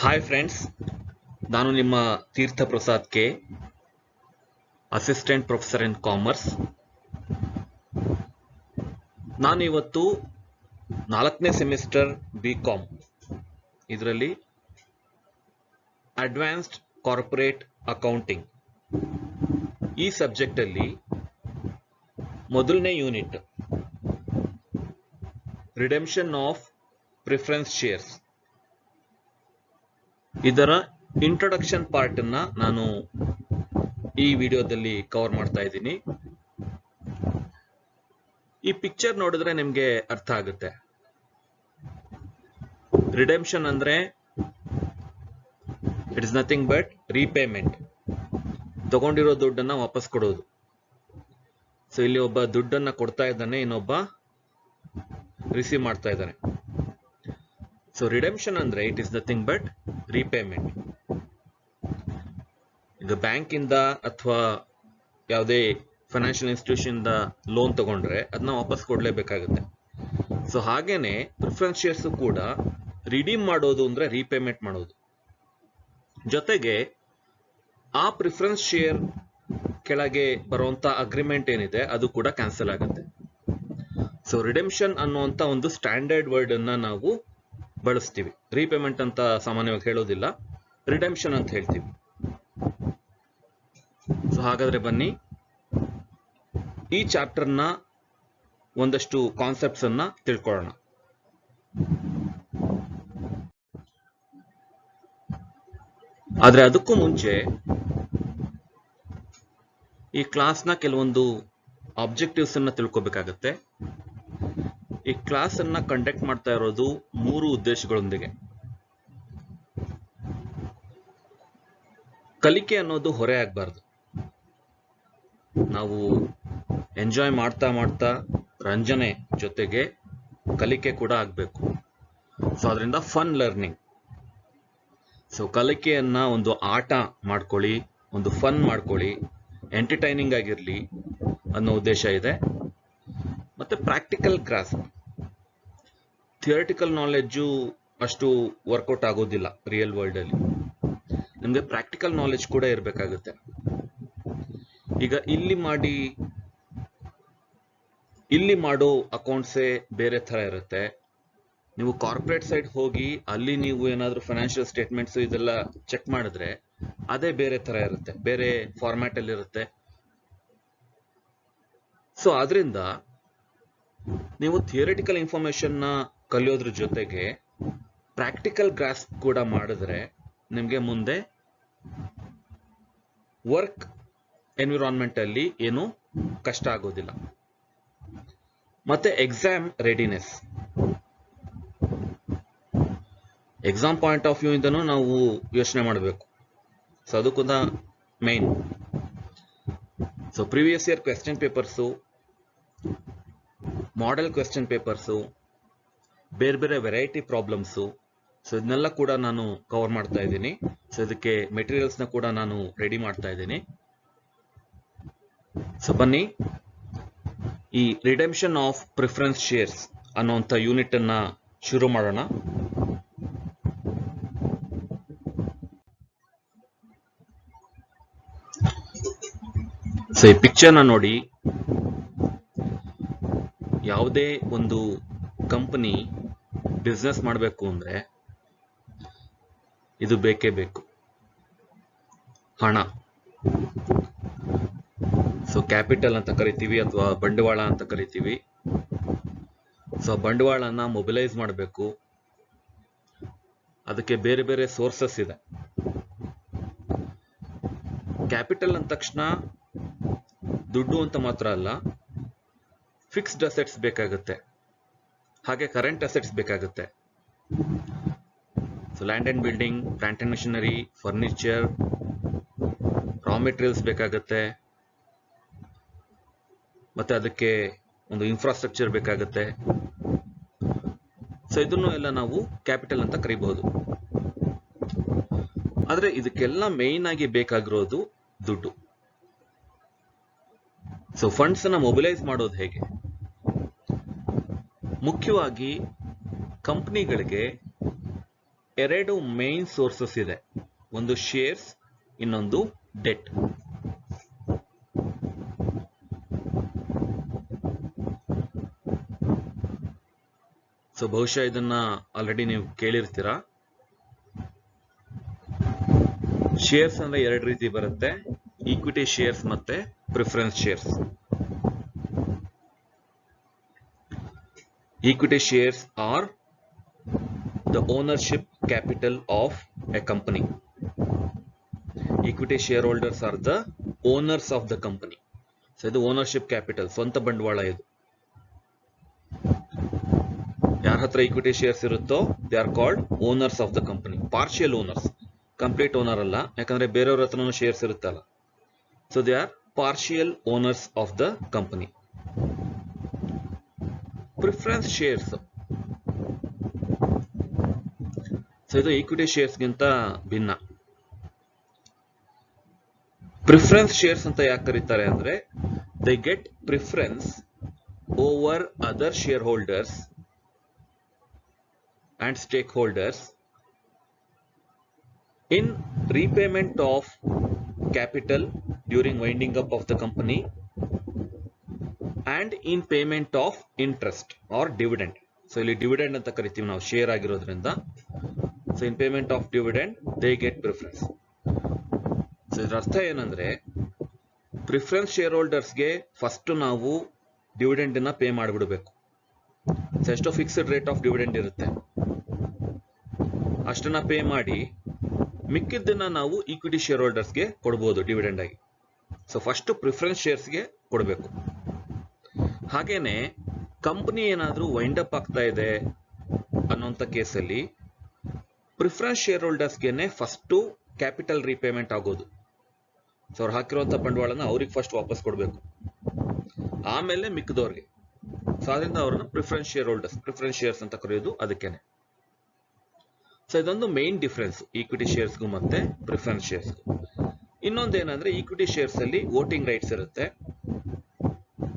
Hi friends, ನಾನು ನಿಮ್ಮ Tirtha Prasad K, assistant professor in commerce. ನಾನು ಇವತ್ತು 4ನೇ ಸೆಮಿಸ್ಟರ್ BCom ಇದರಲ್ಲಿ ಅಡ್ವಾನ್ಸ್ಡ್ ಕಾರ್ಪೊರೇಟ್ ಅಕೌಂಟಿಂಗ್ ಈ ಸಬ್ಜೆಕ್ಟ್ ಅಲ್ಲಿ ಮೊದಲನೇ unit redemption of preference shares ಇದರ ಇಂಟ್ರೊಡಕ್ಷನ್ ಪಾರ್ಟ್ ಅನ್ನ ನಾನು ಈ ವಿಡಿಯೋದಲ್ಲಿ ಕವರ್ ಮಾಡ್ತಾ ಇದ್ದೀನಿ. ಈ ಪಿಕ್ಚರ್ ನೋಡಿದ್ರೆ ನಿಮ್ಗೆ ಅರ್ಥ ಆಗುತ್ತೆ. ರಿಡೆಂಪ್ಷನ್ ಅಂದ್ರೆ it is nothing but repayment, ತಗೊಂಡಿರೋ ದುಡ್ಡನ್ನ ವಾಪಸ್ ಕೊಡೋದು. ಸೊ ಇಲ್ಲಿ ಒಬ್ಬ ದುಡ್ಡನ್ನ ಕೊಡ್ತಾ ಇದ್ದಾನೆ, ಇನ್ನೊಬ್ಬ ರಿಸೀವ್ ಮಾಡ್ತಾ ಇದ್ದಾನೆ. ಸೊ ರಿಡೆಂಪ್ಷನ್ ಅಂದ್ರೆ it is nothing but repayment. ಈಗ ಬ್ಯಾಂಕ್ ಇಂದ ಅಥವಾ ಯಾವುದೇ ಫೈನಾನ್ಷಿಯಲ್ ಇನ್ಸ್ಟಿಟ್ಯೂಷನ್ ಇಂದ ಲೋನ್ ತಗೊಂಡ್ರೆ ಅದನ್ನ ವಾಪಸ್ ಕೊಡ್ಲೇಬೇಕಾಗುತ್ತೆ. ಸೊ ಹಾಗೇನೆ ಪ್ರಿಫರೆನ್ಸ್ ಶೇರ್ಸ್ ಕೂಡ ರಿಡೀಮ್ ಮಾಡೋದು ಅಂದ್ರೆ ರೀಪೇಮೆಂಟ್ ಮಾಡೋದು. ಜೊತೆಗೆ ಆ ಪ್ರಿಫರೆನ್ಸ್ ಶೇರ್ ಕೆಳಗೆ ಬರುವಂತ ಅಗ್ರಿಮೆಂಟ್ ಏನಿದೆ ಅದು ಕೂಡ ಕ್ಯಾನ್ಸಲ್ ಆಗುತ್ತೆ. ಸೊ ರಿಡೆಂಪ್ಷನ್ ಅನ್ನುವಂತ ಒಂದು ಸ್ಟ್ಯಾಂಡರ್ಡ್ ವರ್ಡ್ ಅನ್ನ ನಾವು ಬಳಸ್ತೀವಿ. ರೀಪೇಮೆಂಟ್ ಅಂತ ಸಾಮಾನ್ಯವಾಗಿ ಹೇಳೋದಿಲ್ಲ, ರಿಡೆಂಪ್ಷನ್ ಅಂತ ಹೇಳ್ತೀವಿ. ಸೊ ಹಾಗಾದ್ರೆ ಬನ್ನಿ ಈ ಚಾಪ್ಟರ್ನ ಒಂದಷ್ಟು ಕಾನ್ಸೆಪ್ಟ್ಸ್ ಅನ್ನ ತಿಳ್ಕೊಳ್ಳೋಣ. ಆದ್ರೆ ಅದಕ್ಕೂ ಮುಂಚೆ ಈ ಕ್ಲಾಸ್ನ ಕೆಲವೊಂದು ಆಬ್ಜೆಕ್ಟಿವ್ಸ್ ಅನ್ನ ತಿಳ್ಕೊಬೇಕಾಗತ್ತೆ. ಈ ಕ್ಲಾಸ್ ಅನ್ನ ಕಂಡಕ್ಟ್ ಮಾಡ್ತಾ ಇರೋದು 3 ಉದ್ದೇಶಗಳೊಂದಿಗೆ. ಕಲಿಕೆ ಅನ್ನೋದು ಹೊರೆ ಆಗ್ಬಾರ್ದು. ನಾವು ಎಂಜಾಯ್ ಮಾಡ್ತಾ ಮಾಡ್ತಾ ರಂಜನೆ ಜೊತೆಗೆ ಕಲಿಕೆ ಕೂಡ ಆಗ್ಬೇಕು. ಸೊ ಅದರಿಂದ ಫನ್ ಲರ್ನಿಂಗ್. ಸೊ ಕಲಿಕೆಯನ್ನ ಒಂದು ಆಟ ಮಾಡ್ಕೊಳ್ಳಿ, ಒಂದು ಫನ್ ಮಾಡ್ಕೊಳ್ಳಿ, ಎಂಟರ್ಟೈನಿಂಗ್ ಆಗಿರ್ಲಿ ಅನ್ನೋ ಉದ್ದೇಶ ಇದೆ. ಮತ್ತೆ ಪ್ರಾಕ್ಟಿಕಲ್ ಗ್ರಾಸ್ಪ್. ಥಿಯರಿಟಿಕಲ್ ನಾಲೆಡ್ಜು ಅಷ್ಟು ವರ್ಕೌಟ್ ಆಗೋದಿಲ್ಲ ರಿಯಲ್ ವರ್ಲ್ಡ್ ಅಲ್ಲಿ. ನಿಮ್ಗೆ ಪ್ರಾಕ್ಟಿಕಲ್ ನಾಲೆಡ್ಜ್ ಕೂಡ ಇರಬೇಕಾಗುತ್ತೆ. ಈಗ ಇಲ್ಲಿ ಮಾಡೋ ಅಕೌಂಟ್ಸೇ ಬೇರೆ ತರ ಇರುತ್ತೆ. ನೀವು ಕಾರ್ಪೊರೇಟ್ ಸೈಡ್ ಹೋಗಿ ಅಲ್ಲಿ ನೀವು ಏನಾದ್ರೂ ಫೈನಾನ್ಷಿಯಲ್ ಸ್ಟೇಟ್ಮೆಂಟ್ಸ್ ಇದೆಲ್ಲ ಚೆಕ್ ಮಾಡಿದ್ರೆ ಅದೇ ಬೇರೆ ತರ ಇರುತ್ತೆ, ಬೇರೆ ಫಾರ್ಮ್ಯಾಟ್ ಅಲ್ಲಿ ಇರುತ್ತೆ. ಸೊ ಆದ್ರಿಂದ ನೀವು ಥಿಯರಿಟಿಕಲ್ ಇನ್ಫಾರ್ಮೇಶನ್ ನ ಕಲಿಯೋದ್ರ ಜೊತೆಗೆ ಪ್ರಾಕ್ಟಿಕಲ್ ಗ್ರಾಸ್ ಕೂಡ ಮಾಡಿದ್ರೆ ನಿಮ್ಗೆ ಮುಂದೆ ವರ್ಕ್ ಎನ್ವಿರಾನ್ಮೆಂಟ್ ಅಲ್ಲಿ ಏನು ಕಷ್ಟ ಆಗೋದಿಲ್ಲ. ಮತ್ತೆ exam readiness. Exam point of view ಇಂದನೂ ನಾವು ಯೋಚನೆ ಮಾಡಬೇಕು. ಸೊ ಅದು ಕೂಡ main. So previous year question papers, model question papers, ಬೇರೆ ಬೇರೆ ವೆರೈಟಿ ಪ್ರಾಬ್ಲಮ್ಸು, ಸೊ ಇದನ್ನೆಲ್ಲ ಕೂಡ ನಾನು ಕವರ್ ಮಾಡ್ತಾ ಇದ್ದೀನಿ. ಸೊ ಇದಕ್ಕೆ ಮೆಟೀರಿಯಲ್ಸ್ನ ಕೂಡ ನಾನು ರೆಡಿ ಮಾಡ್ತಾ ಇದ್ದೀನಿ. ಸೊ ಬನ್ನಿ ಈ ರಿಡೆಂಪ್ಷನ್ ಆಫ್ ಪ್ರಿಫರೆನ್ಸ್ ಶೇರ್ಸ್ ಅನ್ನುವಂಥ ಯೂನಿಟ್ ಅನ್ನ ಶುರು ಮಾಡೋಣ. ಸೊ ಈ ಪಿಕ್ಚರ್ನ ನೋಡಿ. ಯಾವುದೇ ಒಂದು ಕಂಪನಿ ಬಿಸ್ನೆಸ್ ಮಾಡಬೇಕು ಅಂದ್ರೆ ಇದು ಬೇಕೇ ಬೇಕು, ಹಣ. ಸೊ ಕ್ಯಾಪಿಟಲ್ ಅಂತ ಕರಿತೀವಿ ಅಥವಾ ಬಂಡವಾಳ ಅಂತ ಕರಿತೀವಿ. ಸೊ ಬಂಡವಾಳನ ಮೊಬಿಲೈಸ್ ಮಾಡಬೇಕು. ಅದಕ್ಕೆ ಬೇರೆ ಬೇರೆ ಸೋರ್ಸಸ್ ಇದೆ. ಕ್ಯಾಪಿಟಲ್ ಅಂದ ತಕ್ಷಣ ದುಡ್ಡು ಅಂತ ಮಾತ್ರ ಅಲ್ಲ, ಫಿಕ್ಸ್ಡ್ ಅಸೆಟ್ಸ್ ಬೇಕಾಗುತ್ತೆ, ಹಾಗೆ ಕರೆಂಟ್ ಅಸೆಟ್ಸ್ ಬೇಕಾಗುತ್ತೆ. So land and building, plant and missionary, furniture, raw materials ಬೇಕಾಗುತ್ತೆ. ಮತ್ತೆ ಅದಕ್ಕೆ ಒಂದು ಇನ್ಫ್ರಾಸ್ಟ್ರಕ್ಚರ್ ಬೇಕಾಗುತ್ತೆ. ಸೊ ಇದನ್ನು ಎಲ್ಲ ನಾವು ಕ್ಯಾಪಿಟಲ್ ಅಂತ ಕರಿಬಹುದು. ಆದ್ರೆ ಇದಕ್ಕೆಲ್ಲ ಮೇನ್ ಆಗಿ ಬೇಕಾಗಿರೋದು ದುಡ್ಡು. ಸೊ ಫಂಡ್ಸ್ ಅನ್ನ ಮೊಬಿಲೈಸ್ ಮಾಡೋದು ಹೇಗೆ? ಮುಖ್ಯವಾಗಿ ಕಂಪನಿಗಳಿಗೆ ಎರಡು ಮೇನ್ ಸೋರ್ಸಸ್ ಇದೆ, ಒಂದು ಶೇರ್ಸ್, ಇನ್ನೊಂದು ಡೆಟ್. ಸೊ ಬಹುಶಃ ಇದನ್ನ ಆಲ್ರೆಡಿ ನೀವು ಕೇಳಿರ್ತೀರಾ. ಶೇರ್ಸ್ ಅಂದ್ರೆ ಎರಡು ರೀತಿ ಬರುತ್ತೆ, ಈಕ್ವಿಟಿ ಶೇರ್ಸ್ ಮತ್ತೆ preference shares. Equity shares are the ownership capital of A company. Equity share holders are the owners of the company. So ಇದು ಓನರ್ಶಿಪ್ ಕ್ಯಾಪಿಟಲ್, ಸ್ವಂತ ಬಂಡವಾಳ. ಇದು ಯಾರ ಹತ್ರ ಈಕ್ವಿಟಿ ಶೇರ್ಸ್ ಇರುತ್ತೋ they are called owners of the company. Partial owners, complete owner ಅಲ್ಲ, ಯಾಕಂದ್ರೆ ಬೇರೆಯವ್ರ ಹತ್ರನೂ ಶೇರ್ಸ್ ಇರುತ್ತಲ್ಲ. So they are partial owners of the company. Preference shares, so ಇದು ಈಕ್ವಿಟಿ ಶೇರ್ಸ್ಗಿಂತ ಭಿನ್ನ. ಪ್ರಿಫರೆನ್ಸ್ ಶೇರ್ಸ್ ಅಂತ ಯಾಕೆ ಕರೀತಾರೆ ಅಂದ್ರೆ they get preference over other share holders and stakeholders in repayment of capital during winding up of the company and in payment of interest or dividend. So ಇಲ್ಲಿ dividend ಅಂತ ಕರಿತೀವಿ ನಾವು share ಆಗಿರೋದ್ರಿಂದ. So in payment of dividend they get preference. So ಇದರ ಅರ್ಥ ಏನಂದ್ರೆ preference share ಹೋಲ್ಡರ್ಸ್ಗೆ first ನಾವು dividend ಅನ್ನ ಪೇ ಮಾಡಿಬಿಡಬೇಕು. ಸೊ ಎಷ್ಟು ಫಿಕ್ಸ್ಡ್ ರೇಟ್ ಆಫ್ ಡಿವಿಡೆಂಡ್ ಇರುತ್ತೆ ಅಷ್ಟನ್ನ ಪೇ ಮಾಡಿ ಮಿಕ್ಕಿದ್ದನ್ನ ನಾವು ಈಕ್ವಿಟಿ ಶೇರ್ ಹೋಲ್ಡರ್ಸ್ಗೆ ಕೊಡಬಹುದು ಡಿವಿಡೆಂಡ್ ಆಗಿ. ಸೊ ಫಸ್ಟ್ ಪ್ರಿಫರೆನ್ಸ್ ಶೇರ್ಸ್ಗೆ ಕೊಡಬೇಕು. ಹಾಗೇನೆ ಕಂಪನಿ ಏನಾದರೂ ವೈಂಡ್ ಅಪ್ ಆಗ್ತಾ ಇದೆ ಅನ್ನೋಂಥ ಕೇಸಲ್ಲಿ ಪ್ರಿಫರೆನ್ಸ್ ಶೇರ್ ಹೋಲ್ಡರ್ಸ್ಗೆನೆ ಫಸ್ಟ್ ಕ್ಯಾಪಿಟಲ್ ರೀಪೇಮೆಂಟ್ ಆಗೋದು. ಸೊ ಅವ್ರು ಹಾಕಿರುವಂಥ ಬಂಡವಾಳನ ಅವ್ರಿಗೆ ಫಸ್ಟ್ ವಾಪಸ್ ಕೊಡಬೇಕು, ಆಮೇಲೆ ಮಿಕ್ಕಿದವ್ರಿಗೆ. ಸೊ ಅದರಿಂದ ಅವ್ರನ್ನ preference share holders, preference shares ಅಂತ ಕರೆಯೋದು ಅದಕ್ಕೇನೆ. ಸೊ ಇದೊಂದು ಮೇನ್ ಡಿಫರೆನ್ಸ್ ಈಕ್ವಿಟಿ ಶೇರ್ಸ್ಗೂ ಮತ್ತೆ ಪ್ರಿಫರೆನ್ಸ್ ಶೇರ್ಸ್ಗೂ. ಇನ್ನೊಂದೇನಂದ್ರೆ ಈಕ್ವಿಟಿ ಶೇರ್ಸ್ ಅಲ್ಲಿ ವೋಟಿಂಗ್ ರೈಟ್ಸ್ ಇರುತ್ತೆ,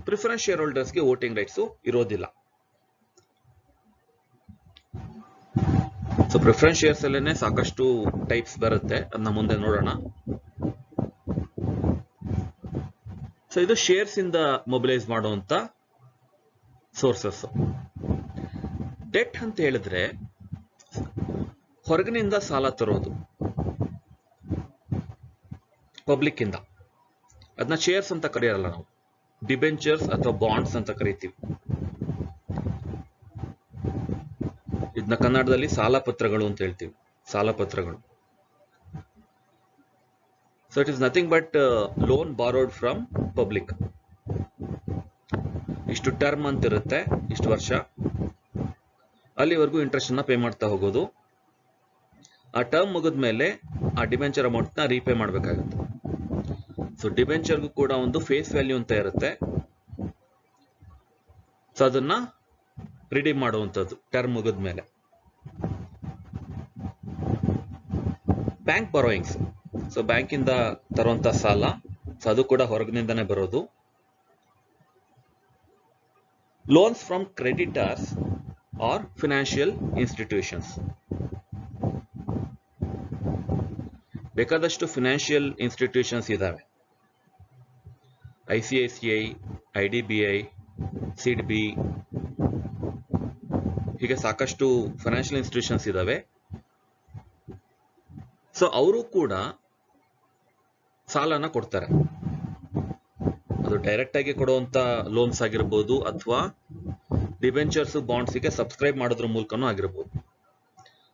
ಪ್ರಿಫರೆನ್ಸ್ ಶೇರ್ ಹೋಲ್ಡರ್ಸ್ಗೆ ವೋಟಿಂಗ್ ರೈಟ್ಸ್ ಇರೋದಿಲ್ಲ. ಸೊ ಪ್ರಿಫರೆನ್ಸ್ ಶೇರ್ಸ್ ಅಲ್ಲೇನೆ ಸಾಕಷ್ಟು ಟೈಪ್ಸ್ ಬರುತ್ತೆ, ಅದನ್ನ ಮುಂದೆ ನೋಡೋಣ. ಸೊ ಇದು ಶೇರ್ಸ್ ಇಂದ ಮೊಬಿಲೈಸ್ ಮಾಡುವಂತ ಸೋರ್ಸಸ್. ಡೆಟ್ ಅಂತ ಹೇಳಿದ್ರೆ ಹೊರಗಿನಿಂದ ಸಾಲ ತರೋದು ಪಬ್ಲಿಕ್ ಇಂದ, ಅದನ್ನ ಶೇರ್ಸ್ ಅಂತ ಕರೆಯಲ್ಲ ನಾವು, ಡಿಬೆಂಚರ್ಸ್ ಅಥವಾ ಬಾಂಡ್ಸ್ ಅಂತ ಕರಿತೀವಿ. ಇದನ್ನ ಕನ್ನಡದಲ್ಲಿ ಸಾಲ ಪತ್ರಗಳು ಅಂತ ಹೇಳ್ತೀವಿ, ಸಾಲ ಪತ್ರಗಳು. So it is nothing but loan borrowed from public. ಇಷ್ಟು ಟರ್ಮ್ ಅಂತ ಇರುತ್ತೆ, ಇಷ್ಟು ವರ್ಷ, ಅಲ್ಲಿವರೆಗೂ ಇಂಟ್ರೆಸ್ಟ್ ಅನ್ನ ಪೇ ಮಾಡ್ತಾ ಹೋಗೋದು. ಆ ಟರ್ಮ್ ಮುಗಿದ್ಮೇಲೆ ಆ ಡಿಬೆಂಚರ್ ಅಮೌಂಟ್ ನ ರೀಪೇ ಮಾಡಬೇಕಾಗುತ್ತೆ. ಸೊ ಡಿಬೆಂಚರ್ಗೂ ಕೂಡ ಒಂದು ಫೇಸ್ ವ್ಯಾಲ್ಯೂ ಅಂತ ಇರುತ್ತೆ. ಸೊ ಅದನ್ನ ರಿಡೀಮ್ ಮಾಡುವಂಥದ್ದು ಟರ್ಮ್ ಮುಗಿದ್ಮೇಲೆ. ಬ್ಯಾಂಕ್ ಬಾರೋಯಿಂಗ್ಸ್, ಸೊ ಬ್ಯಾಂಕಿಂದ ತರುವಂತ ಸಾಲ, ಸೊ ಅದು ಕೂಡ ಹೊರಗಿನಿಂದಾನೇ ಬರೋದು. Loans from creditors or financial institutions. ಬೇಕಾದಷ್ಟು ಫಿನಾನ್ಷಿಯಲ್ ಇನ್ಸ್ಟಿಟ್ಯೂಷನ್ಸ್ ಇದಾವೆ. ICICI, IDBI, SIDB, ಹೀಗೆ ಸಾಕಷ್ಟು ಫೈನಾನ್ಷಿಯಲ್ ಇನ್ಸ್ಟಿಟ್ಯೂಷನ್ಸ್ ಇದಾವೆ. ಸೊ ಅವರು ಕೂಡ ಸಾಲನ ಕೊಡ್ತಾರೆ. ಅದು ಡೈರೆಕ್ಟ್ ಆಗಿ ಕೊಡುವಂತ ಲೋನ್ಸ್ ಆಗಿರ್ಬೋದು, ಅಥವಾ ಡಿಬೆಂಚರ್ಸ್ ಬಾಂಡ್ಸ್ಗೆ ಸಬ್ಸ್ಕ್ರೈಬ್ ಮಾಡೋದ್ರ ಮೂಲಕನೂ ಆಗಿರ್ಬೋದು.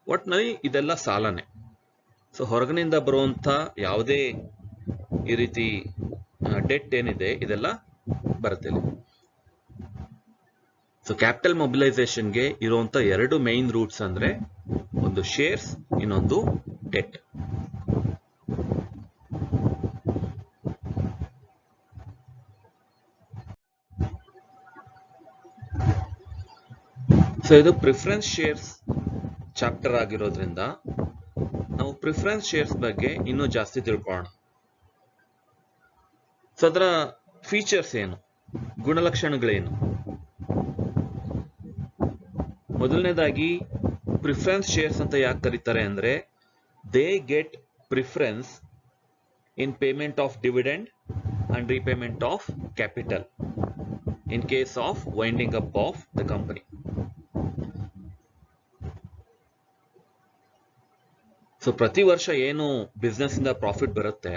ಒಟ್ನಲ್ಲಿ ಇದೆಲ್ಲ ಸಾಲನೇ. ಸೊ ಹೊರಗಿನಿಂದ ಬರುವಂತ ಯಾವುದೇ ಈ ರೀತಿ ಡೆಟ್ ಏನಿದೆ ಇದೆಲ್ಲ ಬರುತ್ತೆ. ಸೊ ಕ್ಯಾಪಿಟಲ್ ಮೊಬಿಲೈಸೇಷನ್ಗೆ ಇರುವಂತ ಎರಡು ಮೈನ್ ರೂಟ್ಸ್ ಅಂದ್ರೆ ಒಂದು ಶೇರ್ಸ್, ಇನ್ನೊಂದು ಡೆಟ್. ಸೊ ಇದು ಪ್ರಿಫರೆನ್ಸ್ ಶೇರ್ಸ್ ಚಾಪ್ಟರ್ ಆಗಿರೋದ್ರಿಂದ ನಾವು ಪ್ರಿಫರೆನ್ಸ್ ಶೇರ್ಸ್ ಬಗ್ಗೆ ಇನ್ನೂ ಜಾಸ್ತಿ ತಿಳ್ಕೊಳ್ಳೋಣ. ಸೊ ಅದರ ಫೀಚರ್ಸ್ ಏನು, ಗುಣಲಕ್ಷಣಗಳೇನು? ಮೊದಲನೇದಾಗಿ ಪ್ರಿಫರೆನ್ಸ್ ಶೇರ್ಸ್ ಅಂತ ಯಾಕೆ ಕರೀತಾರೆ ಅಂದ್ರೆ they get preference in payment of dividend and repayment of capital in case of winding up of the company. So ಪ್ರತಿ ವರ್ಷ ಏನು ಬಿಸ್ನೆಸ್ ಇಂದ ಪ್ರಾಫಿಟ್ ಬರುತ್ತೆ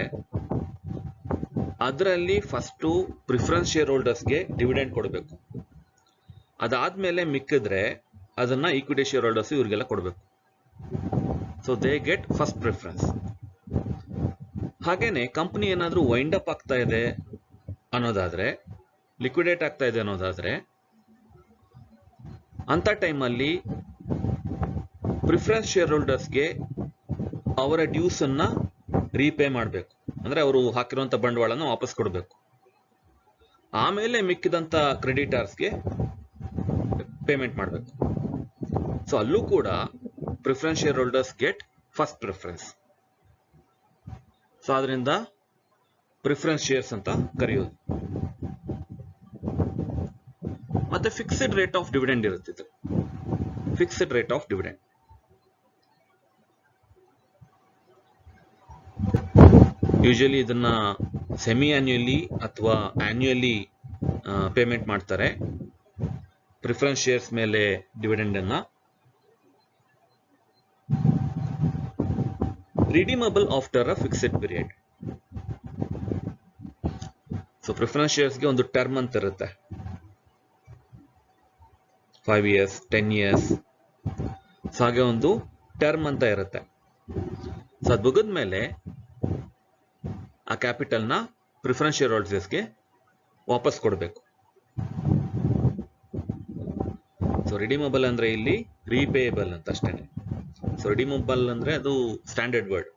ಅದರಲ್ಲಿ ಫಸ್ಟ್ ಪ್ರಿಫರೆನ್ಸ್ ಶೇರ್ ಹೋಲ್ಡರ್ಸ್ಗೆ ಡಿವಿಡೆಂಡ್ ಕೊಡಬೇಕು. ಅದಾದ್ಮೇಲೆ ಮಿಕ್ಕಿದ್ರೆ ಅದನ್ನ ಈಕ್ವಿಟಿ ಶೇರ್ ಹೋಲ್ಡರ್ಸ್ ಇವ್ರಿಗೆಲ್ಲ ಕೊಡಬೇಕು. So they get first preference. ಹಾಗೇನೆ ಕಂಪನಿ ಏನಾದ್ರೂ ವೈಂಡ್ ಅಪ್ ಆಗ್ತಾ ಇದೆ ಅನ್ನೋದಾದ್ರೆ, ಲಿಕ್ವಿಡೇಟ್ ಆಗ್ತಾ ಇದೆ ಅನ್ನೋದಾದ್ರೆ, ಅಂತ ಟೈಮಲ್ಲಿ ಪ್ರಿಫರೆನ್ಸ್ ಶೇರ್ ಹೋಲ್ಡರ್ಸ್ಗೆ ಅವರ ಡ್ಯೂಸ್ ಅನ್ನ ರೀಪೇ ಮಾಡಬೇಕು. ಅಂದ್ರೆ ಅವರು ಹಾಕಿರುವಂತ ಬಂಡವಾಳನ ವಾಪಸ್ ಕೊಡಬೇಕು. ಆಮೇಲೆ ಮಿಕ್ಕಿದಂತ ಕ್ರೆಡಿಟರ್ಸ್ಗೆ ಪೇಮೆಂಟ್ ಮಾಡಬೇಕು. ಸೊ ಅಲ್ಲೂ ಕೂಡ preference share holders get first preference. So ಆದ್ರಿಂದ ಪ್ರಿಫರೆನ್ಸ್ ಶೇರ್ಸ್ ಅಂತ ಕರೆಯೋದು. ಮತ್ತೆ ಫಿಕ್ಸ್ಡ್ ರೇಟ್ ಆಫ್ ಡಿವಿಡೆಂಡ್ ಇರುತ್ತೆ. Fixed rate of dividend usually ಇದನ್ನ ಸೆಮಿ ಆನ್ಯುಯಲಿ ಅಥವಾ ಆನ್ಯುಯಲಿ ಪೇಮೆಂಟ್ ಮಾಡ್ತಾರೆ. ಪ್ರಿಫರೆನ್ಸ್ ಶೇರ್ಸ್ ಮೇಲೆ ಡಿವಿಡೆಂಡ್ ಅನ್ನ redeemable after a fixed period. So preference ಶೇರ್ಸ್ಗೆ ಒಂದು ಟರ್ಮ್ ಅಂತ ಇರುತ್ತೆ, 5 years 10 years. ಸೊ ಹಾಗೆ ಒಂದು ಟರ್ಮ್ ಅಂತ ಇರುತ್ತೆ. ಸೊ ಅದು ಮುಗಿದ ಮೇಲೆ ಆ ಕ್ಯಾಪಿಟಲ್ನ ಪ್ರಿಫರೆನ್ಸ್ ಶೇರ್ ಹೋಲ್ಡರ್ಸ್ಗೆ ವಾಪಸ್ ಕೊಡಬೇಕು. ಸೊ ರಿಡೀಮಬಲ್ ಅಂದ್ರೆ ಇಲ್ಲಿ ರೀಪೇಯಬಲ್ ಅಂತ ಅಷ್ಟೇನೆ. ಸೊ ರಿಡೀಮಬಲ್ ಅಂದ್ರೆ ಅದು ಸ್ಟ್ಯಾಂಡರ್ಡ್ ವರ್ಡ್.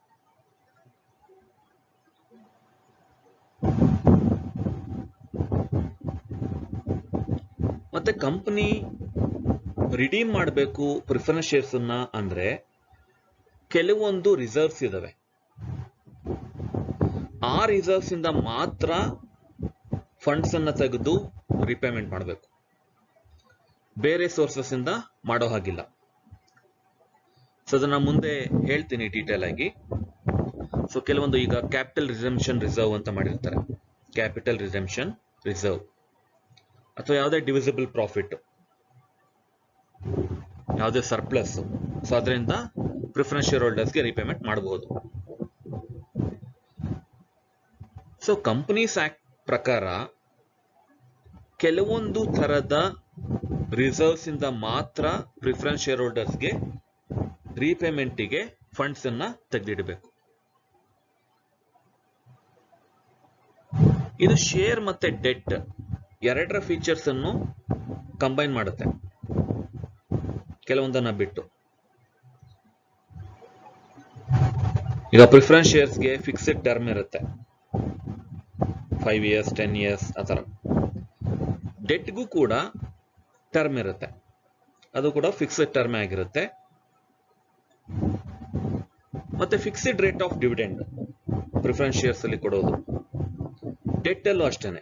ಮತ್ತೆ ಕಂಪನಿ ರಿಡೀಮ್ ಮಾಡಬೇಕು ಪ್ರಿಫರೆನ್ಸ್ ಶೇರ್ಸ್ ಅನ್ನ ಅಂದ್ರೆ ಕೆಲವೊಂದು ರಿಸರ್ವ್ಸ್ ಇದಾವೆ. ಆ ರಿಸರ್ವ್ಸ್ ಇಂದ ಮಾತ್ರ ಫಂಡ್ಸ್ ಅನ್ನ ತೆಗೆದು ರಿಪೇಮೆಂಟ್ ಮಾಡಬೇಕು, ಬೇರೆ ಸೋರ್ಸಸ್ ಇಂದ ಮಾಡೋ ಹಾಗಿಲ್ಲ. ಸೊ ಅದನ್ನ ಮುಂದೆ ಹೇಳ್ತೀನಿ ಡೀಟೇಲ್ ಆಗಿ. ಸೊ ಕೆಲವೊಂದು ಈಗ ಕ್ಯಾಪಿಟಲ್ ರಿಸಂಪ್ಷನ್ ರಿಸರ್ವ್ ಅಂತ ಮಾಡಿರ್ತಾರೆ, ಕ್ಯಾಪಿಟಲ್ ರಿಸಂಪ್ಷನ್ ರಿಸರ್ವ್, ಅಥವಾ ಯಾವುದೇ ಡಿವಿಸಿಬಲ್ ಪ್ರಾಫಿಟ್, ಯಾವುದೇ ಸರ್ಪ್ಲಸ್. ಸೊ ಅದರಿಂದ ಪ್ರಿಫರೆನ್ಸ್ ಶೇರ್ ಹೋಲ್ಡರ್ಸ್ಗೆ ರಿಪೇಮೆಂಟ್ ಮಾಡಬಹುದು. ಸೊ ಕಂಪನೀಸ್ ಆಕ್ಟ್ ಪ್ರಕಾರ ಕೆಲವೊಂದು ತರದ ರಿಸರ್ವ್ಸ್ ಇಂದ ಮಾತ್ರ ಪ್ರಿಫರೆನ್ಸ್ ಶೇರ್ ಹೋಲ್ಡರ್ಸ್ಗೆ ರೀಪೇಮೆಂಟಿಗೆ ಫಂಡ್ಸ್ ಅನ್ನ ತೆಗೆದಿಡಬೇಕು. ಇದು ಶೇರ್ ಮತ್ತೆ ಡೆಟ್ ಎರಡರ ಫೀಚರ್ಸ್ ಅನ್ನು ಕಂಬೈನ್ ಮಾಡುತ್ತೆ, ಕೆಲವೊಂದನ್ನ ಬಿಟ್ಟು. ಈಗ ಪ್ರಿಫರೆನ್ಸ್ ಶೇರ್ಸ್ಗೆ ಫಿಕ್ಸ್ಡ್ ಟರ್ಮ್ ಇರುತ್ತೆ, 5 years 10 years ಆ ತರ. ಡೆಟ್ಗೂ ಕೂಡ ಟರ್ಮ್ ಇರುತ್ತೆ, ಅದು ಕೂಡ ಫಿಕ್ಸ್ಡ್ ಟರ್ಮ್ ಆಗಿರುತ್ತೆ. ಮತ್ತೆ fixed rate of dividend preference shares ಅಲ್ಲಿ ಕೊಡೋದು. ಡೆಟ್ ಅಲ್ಲೂ ಅಷ್ಟೇನೆ,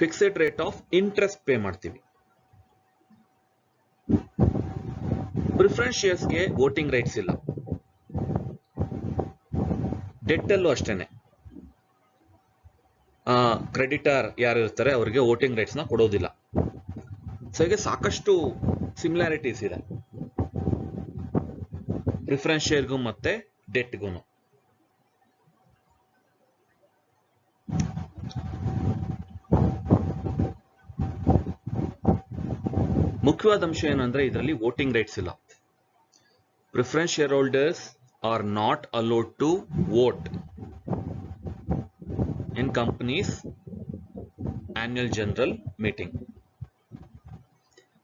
fixed rate of interest pay ಮಾಡ್ತೀವಿ. ಪ್ರಿಫರೆನ್ಸ್ ಶೇರ್ಸ್ಗೆ ವೋಟಿಂಗ್ ರೈಟ್ಸ್ ಇಲ್ಲ. ಡೆಟ್ ಅಲ್ಲೂ ಅಷ್ಟೇನೆ, ಕ್ರೆಡಿಟರ್ ಯಾರು ಇರ್ತಾರೆ ಅವರಿಗೆ ವೋಟಿಂಗ್ ರೈಟ್ಸ್ ನ ಕೊಡೋದಿಲ್ಲ. ಸೊ ಹೀಗೆ ಸಾಕಷ್ಟು ಸಿಮಿಲಾರಿಟೀಸ್ ಇದೆ ಪ್ರಿಫರೆನ್ಸ್ ಶೇರ್ಗೂ ಮತ್ತೆ ಡೆಟ್ಗೂ. ಮುಖ್ಯವಾದ ಅಂಶ ಏನಂದ್ರೆ ಇದರಲ್ಲಿ ವೋಟಿಂಗ್ ರೈಟ್ಸ್ ಇಲ್ಲ. Preference share holders are not allowed to vote in companies annual general meeting.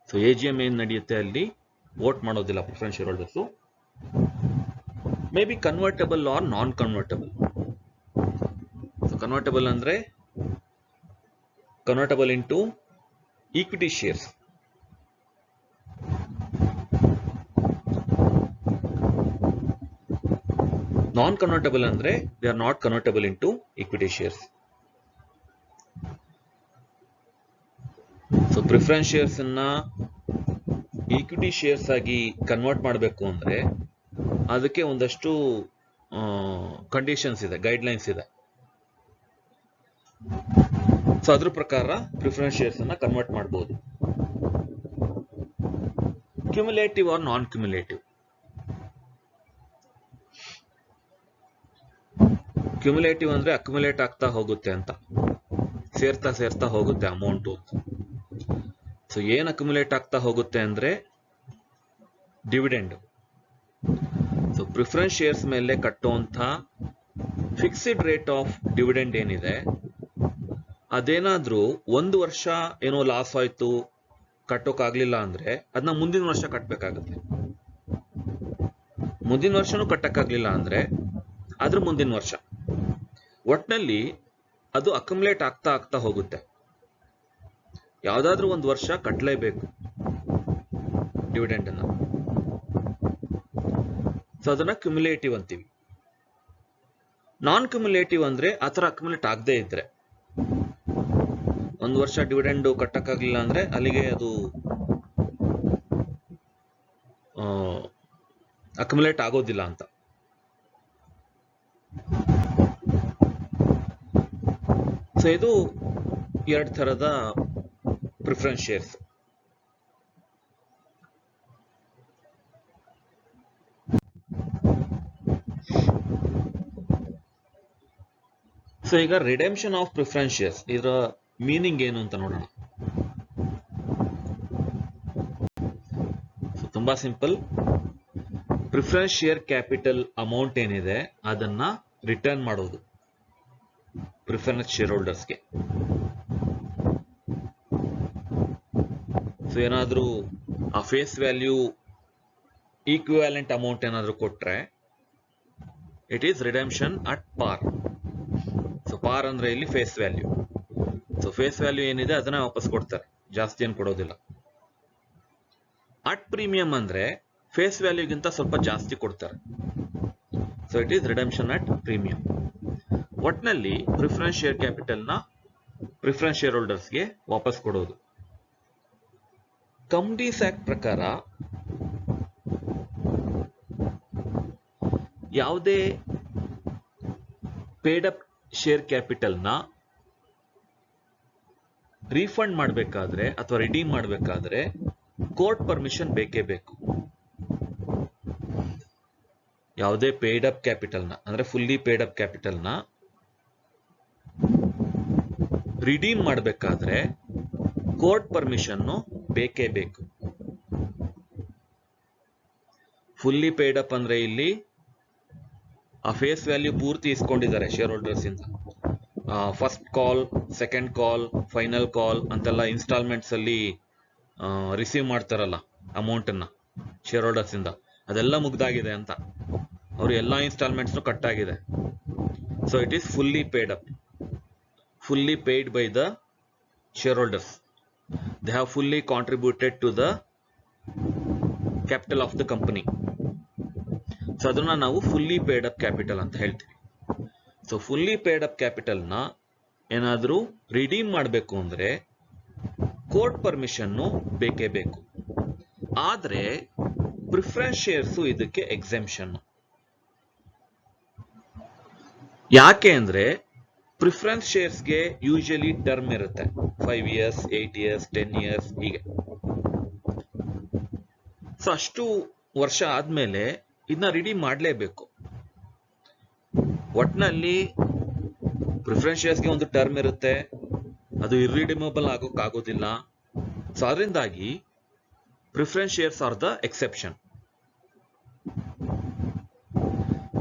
So AGM ಏನ್ ನಡೆಯುತ್ತೆ ಅಲ್ಲಿ ವೋಟ್ ಮಾಡೋದಿಲ್ಲ preference share holders. May be convertible or non convertible. So convertible ಅಂದ್ರೆ convertible into equity shares. Non convertible ಅಂದ್ರೆ they are not convertible into equity shares. So preference shares ಅನ್ನ equity shares ಆಗಿ convert ಮಾಡಬೇಕು ಅಂದ್ರೆ ಅದಕ್ಕೆ ಒಂದಷ್ಟು conditions ಇದೆ, guidelines ಇದೆ. ಸೊ ಅದ್ರ ಪ್ರಕಾರ ಪ್ರಿಫರೆನ್ಸ್ ಶೇರ್ಸ್ ಅನ್ನ ಕನ್ವರ್ಟ್ ಮಾಡಬಹುದು. ಕ್ಯುಮುಲೇಟಿವ್ ಆರ್ ನಾನ್ ಕ್ಯುಮುಲೇಟಿವ್. ಕ್ಯುಮುಲೇಟಿವ್ ಅಂದ್ರೆ ಅಕ್ಯುಮುಲೇಟ್ ಆಗ್ತಾ ಹೋಗುತ್ತೆ ಅಂತ, ಸೇರ್ತಾ ಹೋಗುತ್ತೆ ಅಮೌಂಟು. ಸೊ ಏನ್ ಅಕ್ಯುಮುಲೇಟ್ ಆಗ್ತಾ ಹೋಗುತ್ತೆ ಅಂದ್ರೆ ಡಿವಿಡೆಂಡ್. ಸೊ ಪ್ರಿಫರೆನ್ಸ್ ಶೇರ್ಸ್ ಮೇಲೆ ಕಟ್ಟುವಂತ ಫಿಕ್ಸ್ಡ್ ರೇಟ್ ಆಫ್ ಡಿವಿಡೆಂಡ್ ಏನಿದೆ, ಅದೇನಾದ್ರೂ ಒಂದು ವರ್ಷ ಏನೋ ಲಾಸ್ ಆಯ್ತು, ಕಟ್ಟೋಕಾಗ್ಲಿಲ್ಲ ಅಂದ್ರೆ ಅದನ್ನ ಮುಂದಿನ ವರ್ಷ ಕಟ್ಟಬೇಕಾಗುತ್ತೆ. ಮುಂದಿನ ವರ್ಷನೂ ಕಟ್ಟಕ್ಕಾಗ್ಲಿಲ್ಲ ಅಂದ್ರೆ ಅದ್ರ ಮುಂದಿನ ವರ್ಷ. ಒಟ್ನಲ್ಲಿ ಅದು ಅಕ್ಯುಮುಲೇಟ್ ಆಗ್ತಾ ಹೋಗುತ್ತೆ. ಯಾವ್ದಾದ್ರೂ ಒಂದು ವರ್ಷ ಕಟ್ಟಲೇಬೇಕು ಡಿವಿಡೆಂಡ್ ಅನ್ನ. ಸೊ ಅದನ್ನ ಕ್ಯುಮುಲೇಟಿವ್ ಅಂತೀವಿ. ನಾನ್ ಕ್ಯುಮುಲೇಟಿವ್ ಅಂದ್ರೆ ಆತರ ಅಕ್ಯುಮುಲೇಟ್ ಆಗದೆ ಇದ್ರೆ, ಒಂದು ವರ್ಷ ಡಿವಿಡೆಂಡ್ ಕಟ್ಟಕ್ಕಾಗ್ಲಿಲ್ಲ ಅಂದ್ರೆ ಅಲ್ಲಿಗೆ ಅದು ಅಕ್ಯುಮುಲೇಟ್ ಆಗೋದಿಲ್ಲ ಅಂತ. ಸೊ ಇದು ಎರಡು ತರದ ಪ್ರಿಫರೆನ್ಸ್ ಶೇರ್ಸ್. ಸೊ ಈಗ ರಿಡೆಂಪ್ಷನ್ ಆಫ್ ಪ್ರಿಫರೆನ್ಸ್ ಶೇರ್ಸ್, ಇದರ ಮೀನಿಂಗ್ ಏನು ಅಂತ ನೋಡೋಣ. ತುಂಬಾ simple. Preference share capital amount ಏನಿದೆ ಅದನ್ನ ರಿಟರ್ನ್ ಮಾಡೋದು ಪ್ರಿಫರೆನ್ಸ್ ಶೇರ್ ಹೋಲ್ಡರ್ಸ್ಗೆ. ಸೊ ಏನಾದ್ರೂ ಆ ಫೇಸ್ ವ್ಯಾಲ್ಯೂ ಈಕ್ವಿವ್ಯಾಲೆಂಟ್ ಅಮೌಂಟ್ ಏನಾದ್ರೂ ಕೊಟ್ರೆ it is redemption at par. So par ಅಂದ್ರೆ ಇಲ್ಲಿ face value. So face value ಏನಿದೆ ಅದನ್ನ ವಾಪಸ್ ಕೊಡ್ತಾರೆ, ಜಾಸ್ತಿ ಏನು ಕೊಡೋದಿಲ್ಲ. ಅಟ್ ಪ್ರೀಮಿಯಂ ಅಂದ್ರೆ ಫೇಸ್ ವ್ಯಾಲ್ಯೂಗಿಂತ ಸ್ವಲ್ಪ ಜಾಸ್ತಿ ಕೊಡ್ತಾರೆ. So it is redemption at premium. ಒಟ್ನಲ್ಲಿ ಪ್ರಿಫರೆನ್ಸ್ ಶೇರ್ ಕ್ಯಾಪಿಟಲ್ ನ ಪ್ರಿಫರೆನ್ಸ್ ಶೇರ್ ಹೋಲ್ಡರ್ಸ್ಗೆ ವಾಪಸ್ ಕೊಡೋದು. ಕಂಪನೀಸ್ ಆಕ್ಟ್ ಪ್ರಕಾರ ಯಾವುದೇ ಪೇಡ್ ಅಪ್ ಶೇರ್ ಕ್ಯಾಪಿಟಲ್ ನ ರೀಫಂಡ್ ಮಾಡಬೇಕಾದ್ರೆ ಅಥವಾ ರಿಡೀಮ್ ಮಾಡಬೇಕಾದ್ರೆ ಕೋರ್ಟ್ ಪರ್ಮಿಷನ್ ಬೇಕೇ ಬೇಕು. ಯಾವುದೇ ಪೇಡ್ ಅಪ್ ಕ್ಯಾಪಿಟಲ್ ನ ಅಂದ್ರೆ ಫುಲ್ಲಿ ಪೇಡ್ ಅಪ್ ಕ್ಯಾಪಿಟಲ್ ನ ರಿಡೀಮ್ ಮಾಡಬೇಕಾದ್ರೆ ಕೋರ್ಟ್ ಪರ್ಮಿಷನ್ ಬೇಕೇ ಬೇಕು. ಫುಲ್ಲಿ ಪೇಡ್ ಅಪ್ ಅಂದ್ರೆ ಇಲ್ಲಿ ಆ ಫೇಸ್ ವ್ಯಾಲ್ಯೂ ಪೂರ್ತಿ ಇಸ್ಕೊಂಡಿದ್ದಾರೆ ಶೇರ್ ಹೋಲ್ಡರ್ಸ್ ಇಂದ. ಫಸ್ಟ್ ಕಾಲ್, ಸೆಕೆಂಡ್ ಕಾಲ್, ಫೈನಲ್ ಕಾಲ್ ಅಂತೆಲ್ಲ ಇನ್ಸ್ಟಾಲ್ಮೆಂಟ್ಸ್ ಅಲ್ಲಿ ರಿಸೀವ್ ಮಾಡ್ತಾರಲ್ಲ ಅಮೌಂಟ್ ಅನ್ನ ಶೇರ್ ಹೋಲ್ಡರ್ಸ್ ಇಂದ, ಅದೆಲ್ಲ ಮುಗ್ದಾಗಿದೆ ಅಂತ. ಅವರು ಎಲ್ಲಾ ಇನ್ಸ್ಟಾಲ್ಮೆಂಟ್ಸ್ ಕಟ್ ಆಗಿದೆ. So it is fully paid up, fully paid by the shareholders. They have fully contributed to the capital of the company. So ಅದನ್ನ ನಾವು fully paid up capital ಅಂತ ಹೇಳ್ತೀವಿ. So fully paid up capital ನ ಏನಾದ್ರೂ redeem ಮಾಡಬೇಕು ಅಂದ್ರೆ court permission ಬೇಕೇ ಬೇಕು. ಆದ್ರೆ ಪ್ರಿಫರೆನ್ಸ್ ಶೇರ್ಸ್ ಇದಕ್ಕೆ ಎಕ್ಸೆಂಪ್ಷನ್. ಯಾಕೆ ಅಂದ್ರೆ ಪ್ರಿಫರೆನ್ಸ್ ಶೇರ್ಸ್ಗೆ ಯೂಶಲಿ ಟರ್ಮ್ ಇರುತ್ತೆ, 5 years, 8 years, 10 years ಹೀಗೆ. ಸೊ ಅಷ್ಟು ವರ್ಷ ಆದ್ಮೇಲೆ ಇದನ್ನ ರಿಡೀಮ್ ಮಾಡಲೇಬೇಕು. ಒಟ್ನಲ್ಲಿ ಪ್ರಿಫರೆನ್ಸ್ ಶೇರ್ಸ್ಗೆ ಒಂದು ಟರ್ಮ್ ಇರುತ್ತೆ, ಅದು ಇರ್ರಿಡೀಮಬಲ್ ಆಗೋಕ್ಕಾಗೋದಿಲ್ಲ. ಸೊ ಅದರಿಂದಾಗಿ preference shares are the exception.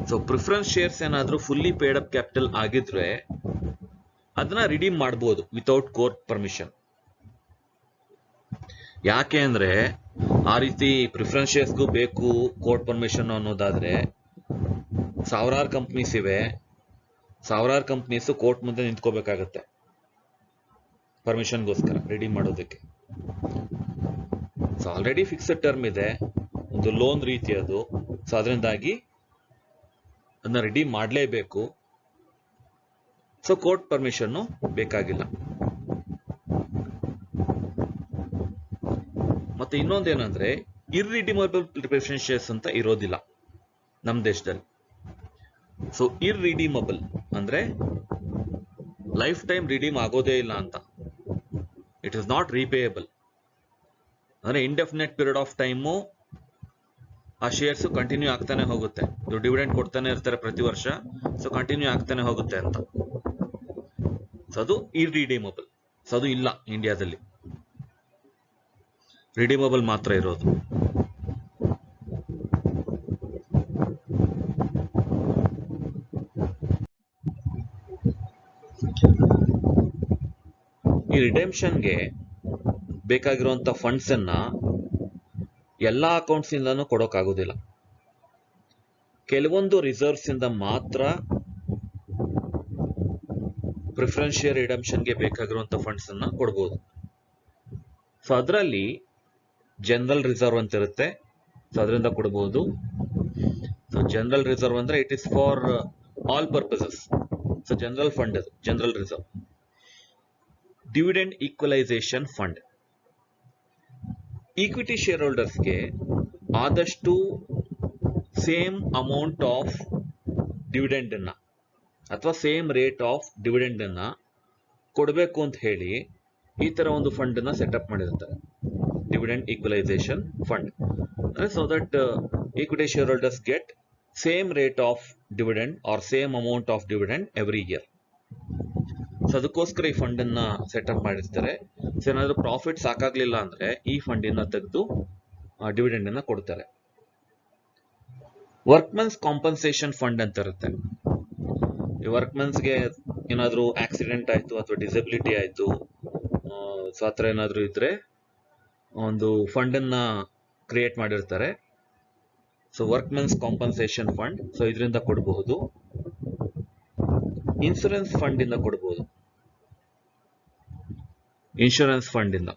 So preference shares ಏನಾದ್ರೂ ಫುಲ್ಲಿ ಪೇಡ್ ಅಪ್ ಕ್ಯಾಪಿಟಲ್ ಆಗಿದ್ರೆ ಅದನ್ನ ರಿಡೀಮ್ ಮಾಡಬಹುದು ವಿತೌಟ್ ಕೋರ್ಟ್ ಪರ್ಮಿಷನ್. ಯಾಕೆ ಅಂದ್ರೆ ಆ ರೀತಿ ಪ್ರಿಫರೆನ್ಸ್ ಶೇರ್ಸ್ಗೂ ಬೇಕು ಕೋರ್ಟ್ ಪರ್ಮಿಷನ್ ಅನ್ನೋದಾದ್ರೆ ಸಾವಿರಾರು ಕಂಪ್ನೀಸ್ ಇವೆ, ಸಾವಿರಾರು ಕಂಪ್ನೀಸ್ ಕೋರ್ಟ್ ಮುಂದೆ ನಿಂತ್ಕೋಬೇಕಾಗತ್ತೆ ಪರ್ಮಿಷನ್ಗೋಸ್ಕರ ರಿಡೀಮ್ ಮಾಡೋದಕ್ಕೆ. ಸೊ ಆಲ್ರೆಡಿ ಫಿಕ್ಸ್ಡ್ ಟರ್ಮ್ ಇದೆ, ಒಂದು ಲೋನ್ ರೀತಿ ಅದು. ಸೊ ಅದರಿಂದಾಗಿ ಅದನ್ನ ರಿಡೀಮ್ ಮಾಡಲೇಬೇಕು. ಸೊ ಕೋರ್ಟ್ ಪರ್ಮಿಷನ್ ಬೇಕಾಗಿಲ್ಲ. ಮತ್ತೆ ಇನ್ನೊಂದೇನಂದ್ರೆ ಇರ್ರಿಡೀಮಬಲ್ ಪ್ರಿಫರೆನ್ಸ್ ಶೇರ್ಸ್ ಅಂತ ಇರೋದಿಲ್ಲ ನಮ್ಮ ದೇಶದಲ್ಲಿ. ಸೊ ಇರ್ರಿಡೀಮಬಲ್ ಅಂದ್ರೆ ಲೈಫ್ ಟೈಮ್ ರಿಡೀಮ್ ಆಗೋದೇ ಇಲ್ಲ ಅಂತ. ಇಟ್ ಇಸ್ ನಾಟ್ ರೀಪೇಯಬಲ್ ಅಂದ್ರೆ ಇಂಡೆಫಿನೆಟ್ ಪೀರಿಯಡ್ ಆಫ್ ಟೈಮು ಆ ಶೇರ್ಸ್ ಕಂಟಿನ್ಯೂ ಆಗ್ತಾನೆ ಹೋಗುತ್ತೆ. ಇವ್ರು ಡಿವಿಡೆಂಡ್ ಕೊಡ್ತಾನೆ ಇರ್ತಾರೆ ಪ್ರತಿ ವರ್ಷ, ಸೊ ಕಂಟಿನ್ಯೂ ಆಗ್ತಾನೆ ಹೋಗುತ್ತೆ ಅಂತ. ಸೊ ಅದು ಇರ್ರಿಡೀಮಬಲ್. ಸೊ ಅದು ಇಲ್ಲ ಇಂಡಿಯಾದಲ್ಲಿ, ರಿಡೀಮಬಲ್ ಮಾತ್ರ ಇರೋದು. ಈ ರಿಡೆಂಪ್ಷನ್ಗೆ ಬೇಕಾಗಿರುವಂತ ಫಂಡ್ಸ್ ಅನ್ನ ಎಲ್ಲಾ ಅಕೌಂಟ್ಸ್ ಇಂದಾನು ಕೊಡೋಕ್ಕಾಗೋದಿಲ್ಲ. ಕೆಲವೊಂದು ರಿಸರ್ವ್ಸ್ ಇಂದ ಮಾತ್ರ ಪ್ರಿಫರೆನ್ಸ್ ಶೇರ್ ರಿಡೆಂಪ್ಷನ್ಗೆ ಬೇಕಾಗಿರುವಂತ ಫಂಡ್ಸ್ ಅನ್ನ ಕೊಡ್ಬೋದು. ಸೊ ಅದರಲ್ಲಿ ಜನರಲ್ ರಿಸರ್ವ್ ಅಂತ ಇರುತ್ತೆ, ಸೊ ಅದರಿಂದ ಕೊಡಬಹುದು. ಸೊ ಜನರಲ್ ರಿಸರ್ವ್ ಅಂದ್ರೆ it is for all purposes. So general fund ಅದು general reserve. Dividend equalisation fund, equity share ಹೋಲ್ಡರ್ಸ್ಗೆ ಆದಷ್ಟು ಸೇಮ್ ಅಮೌಂಟ್ ಆಫ್ ಡಿವಿಡೆಂಡ್ ಅನ್ನ ಅಥವಾ ಸೇಮ್ ರೇಟ್ ಆಫ್ ಡಿವಿಡೆಂಡ್ ಅನ್ನ ಕೊಡಬೇಕು ಅಂತ ಹೇಳಿ ಈ ತರ ಒಂದು ಫಂಡ್ ಅನ್ನ ಸೆಟಪ್ ಮಾಡಿರ್ತಾರೆ, dividend equalisation fund. So that equity share holders get same rate of dividend are same amount of dividend every year. So ಅದಕ್ಕೋಸ್ಕರ ಈ ಫಂಡ್ ಅನ್ನ ಸೆಟಪ್ ಮಾಡಿರ್ತಾರೆ. ಸೊ ಏನಾದ್ರು ಪ್ರಾಫಿಟ್ ಸಾಕಾಗ್ಲಿಲ್ಲ ಅಂದ್ರೆ ಈ ಫಂಡ್ ಇಂದ ತೆಗೆದು ಡಿವಿಡೆಂಡ್ ಅನ್ನ ಕೊಡ್ತಾರೆ. ವರ್ಕ್ಮನ್ಸ್ ಕಾಂಪನ್ಸೇಷನ್ ಫಂಡ್ ಅಂತ ಇರುತ್ತೆ. ಈ ವರ್ಕ್ಮನ್ಸ್ಗೆ ಏನಾದ್ರು ಆಕ್ಸಿಡೆಂಟ್ ಆಯ್ತು ಅಥವಾ ಡಿಸಬಿಲಿಟಿ ಆಯ್ತು, ಸೊ ಆತರ ಏನಾದ್ರು ಇದ್ರೆ ಒಂದು ಫಂಡ್ ಅನ್ನ ಕ್ರಿಯೇಟ್ ಮಾಡಿರ್ತಾರೆ. So workmen's compensation fund, so ಇದರಿಂದ ಕೊಡಬಹುದು. ಇನ್ಶೂರೆನ್ಸ್ ಫಂಡ್ ಇಂದ ಕೊಡಬಹುದು, ಇನ್ಶೂರೆನ್ಸ್ ಫಂಡ್ ಇಂದ.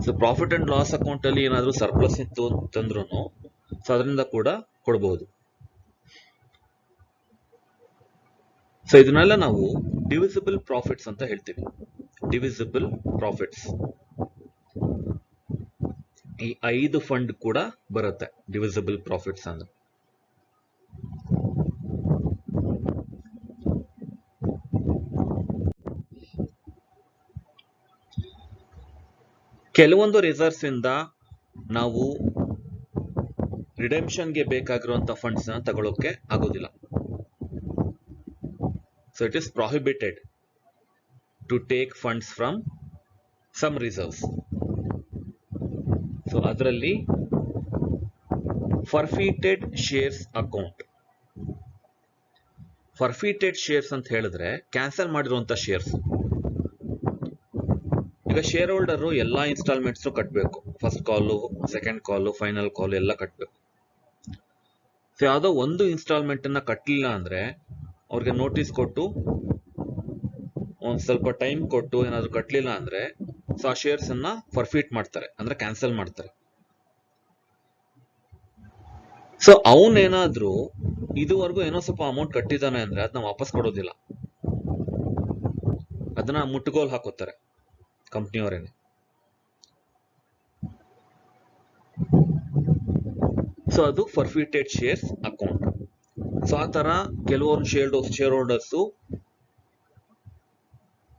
So profit and loss account ಅಲ್ಲಿ ಏನಾದ್ರು ಸರ್ಪ್ಲಸ್ ಇತ್ತು ಅಂತಂದ್ರೂ ಸೊ ಅದರಿಂದ ಕೂಡ ಕೊಡಬಹುದು. ಸೊ ಇದನ್ನೆಲ್ಲ ನಾವು ಡಿವಿಸಿಬಲ್ ಪ್ರಾಫಿಟ್ಸ್ ಅಂತ ಹೇಳ್ತೀವಿ. ಡಿವಿಸಿಬಲ್ ಪ್ರಾಫಿಟ್ಸ್ ಈ 5 ಫಂಡ್ ಕೂಡ ಬರುತ್ತೆ ಡಿವಿಸಿಬಲ್ ಪ್ರಾಫಿಟ್ಸ್ ಅಂದ್ರೆ. ಕೆಲವೊಂದು ರಿಸರ್ವ್ಸ್ ಇಂದ ನಾವು ರಿಡೆಂಪ್ಷನ್ಗೆ ಬೇಕಾಗಿರುವಂತ ಫಂಡ್ಸ್ ನ ತಗೊಳ್ಳೋಕೆ ಆಗೋದಿಲ್ಲ. So it is prohibited to take funds from some reserves. So ಅದರಲ್ಲಿ forfeited shares account. Forfeited shares ಅಂತ ಹೇಳಿದ್ರೆ ಕ್ಯಾನ್ಸಲ್ ಮಾಡಿರುವಂತ ಶೇರ್ಸ್. ಈಗ ಶೇರ್ ಹೋಲ್ಡರ್ ಎಲ್ಲಾ ಇನ್ಸ್ಟಾಲ್ಮೆಂಟ್ಸ್ ಕಟ್ಟಬೇಕು, first call, second call, final call ಎಲ್ಲ ಕಟ್ಟಬೇಕು. ಸೊ ಯಾವುದೋ ಒಂದು ಇನ್ಸ್ಟಾಲ್ಮೆಂಟ್ ಅನ್ನ ಕಟ್ಟಲಿಲ್ಲ ಅಂದ್ರೆ ಅವ್ರಿಗೆ ನೋಟಿಸ್ ಕೊಟ್ಟು ಒಂದ್ ಸ್ವಲ್ಪ ಟೈಮ್ ಕೊಟ್ಟು ಏನಾದ್ರು ಕಟ್ಟಲಿಲ್ಲ ಅಂದ್ರೆ ಸೊ ಆ ಶೇರ್ಸ್ ಅನ್ನ ಫರ್ಫಿಟ್ ಮಾಡ್ತಾರೆ, ಅಂದ್ರೆ ಕ್ಯಾನ್ಸಲ್ ಮಾಡ್ತಾರೆ. ಸೊ ಅವನೇನಾದ್ರೂ ಇದುವರೆಗೂ ಏನೋ ಸ್ವಲ್ಪ ಅಮೌಂಟ್ ಕಟ್ಟಿದ್ದಾನೆ ಅಂದ್ರೆ ಅದನ್ನ ವಾಪಸ್ ಕೊಡೋದಿಲ್ಲ, ಅದನ್ನ ಮುಟ್ಟುಗೋಲ್ ಹಾಕೋತಾರೆ ಕಂಪ್ನಿಯವರೇನೆ. ಸೊ ಅದು ಫರ್ಫಿಟೆಡ್ ಶೇರ್ಸ್ ಅಕೌಂಟ್. ಸೊ ಆ ತರ ಕೆಲವೊಂದು ಶೇರ್ ಹೋಲ್ಡರ್ಸ್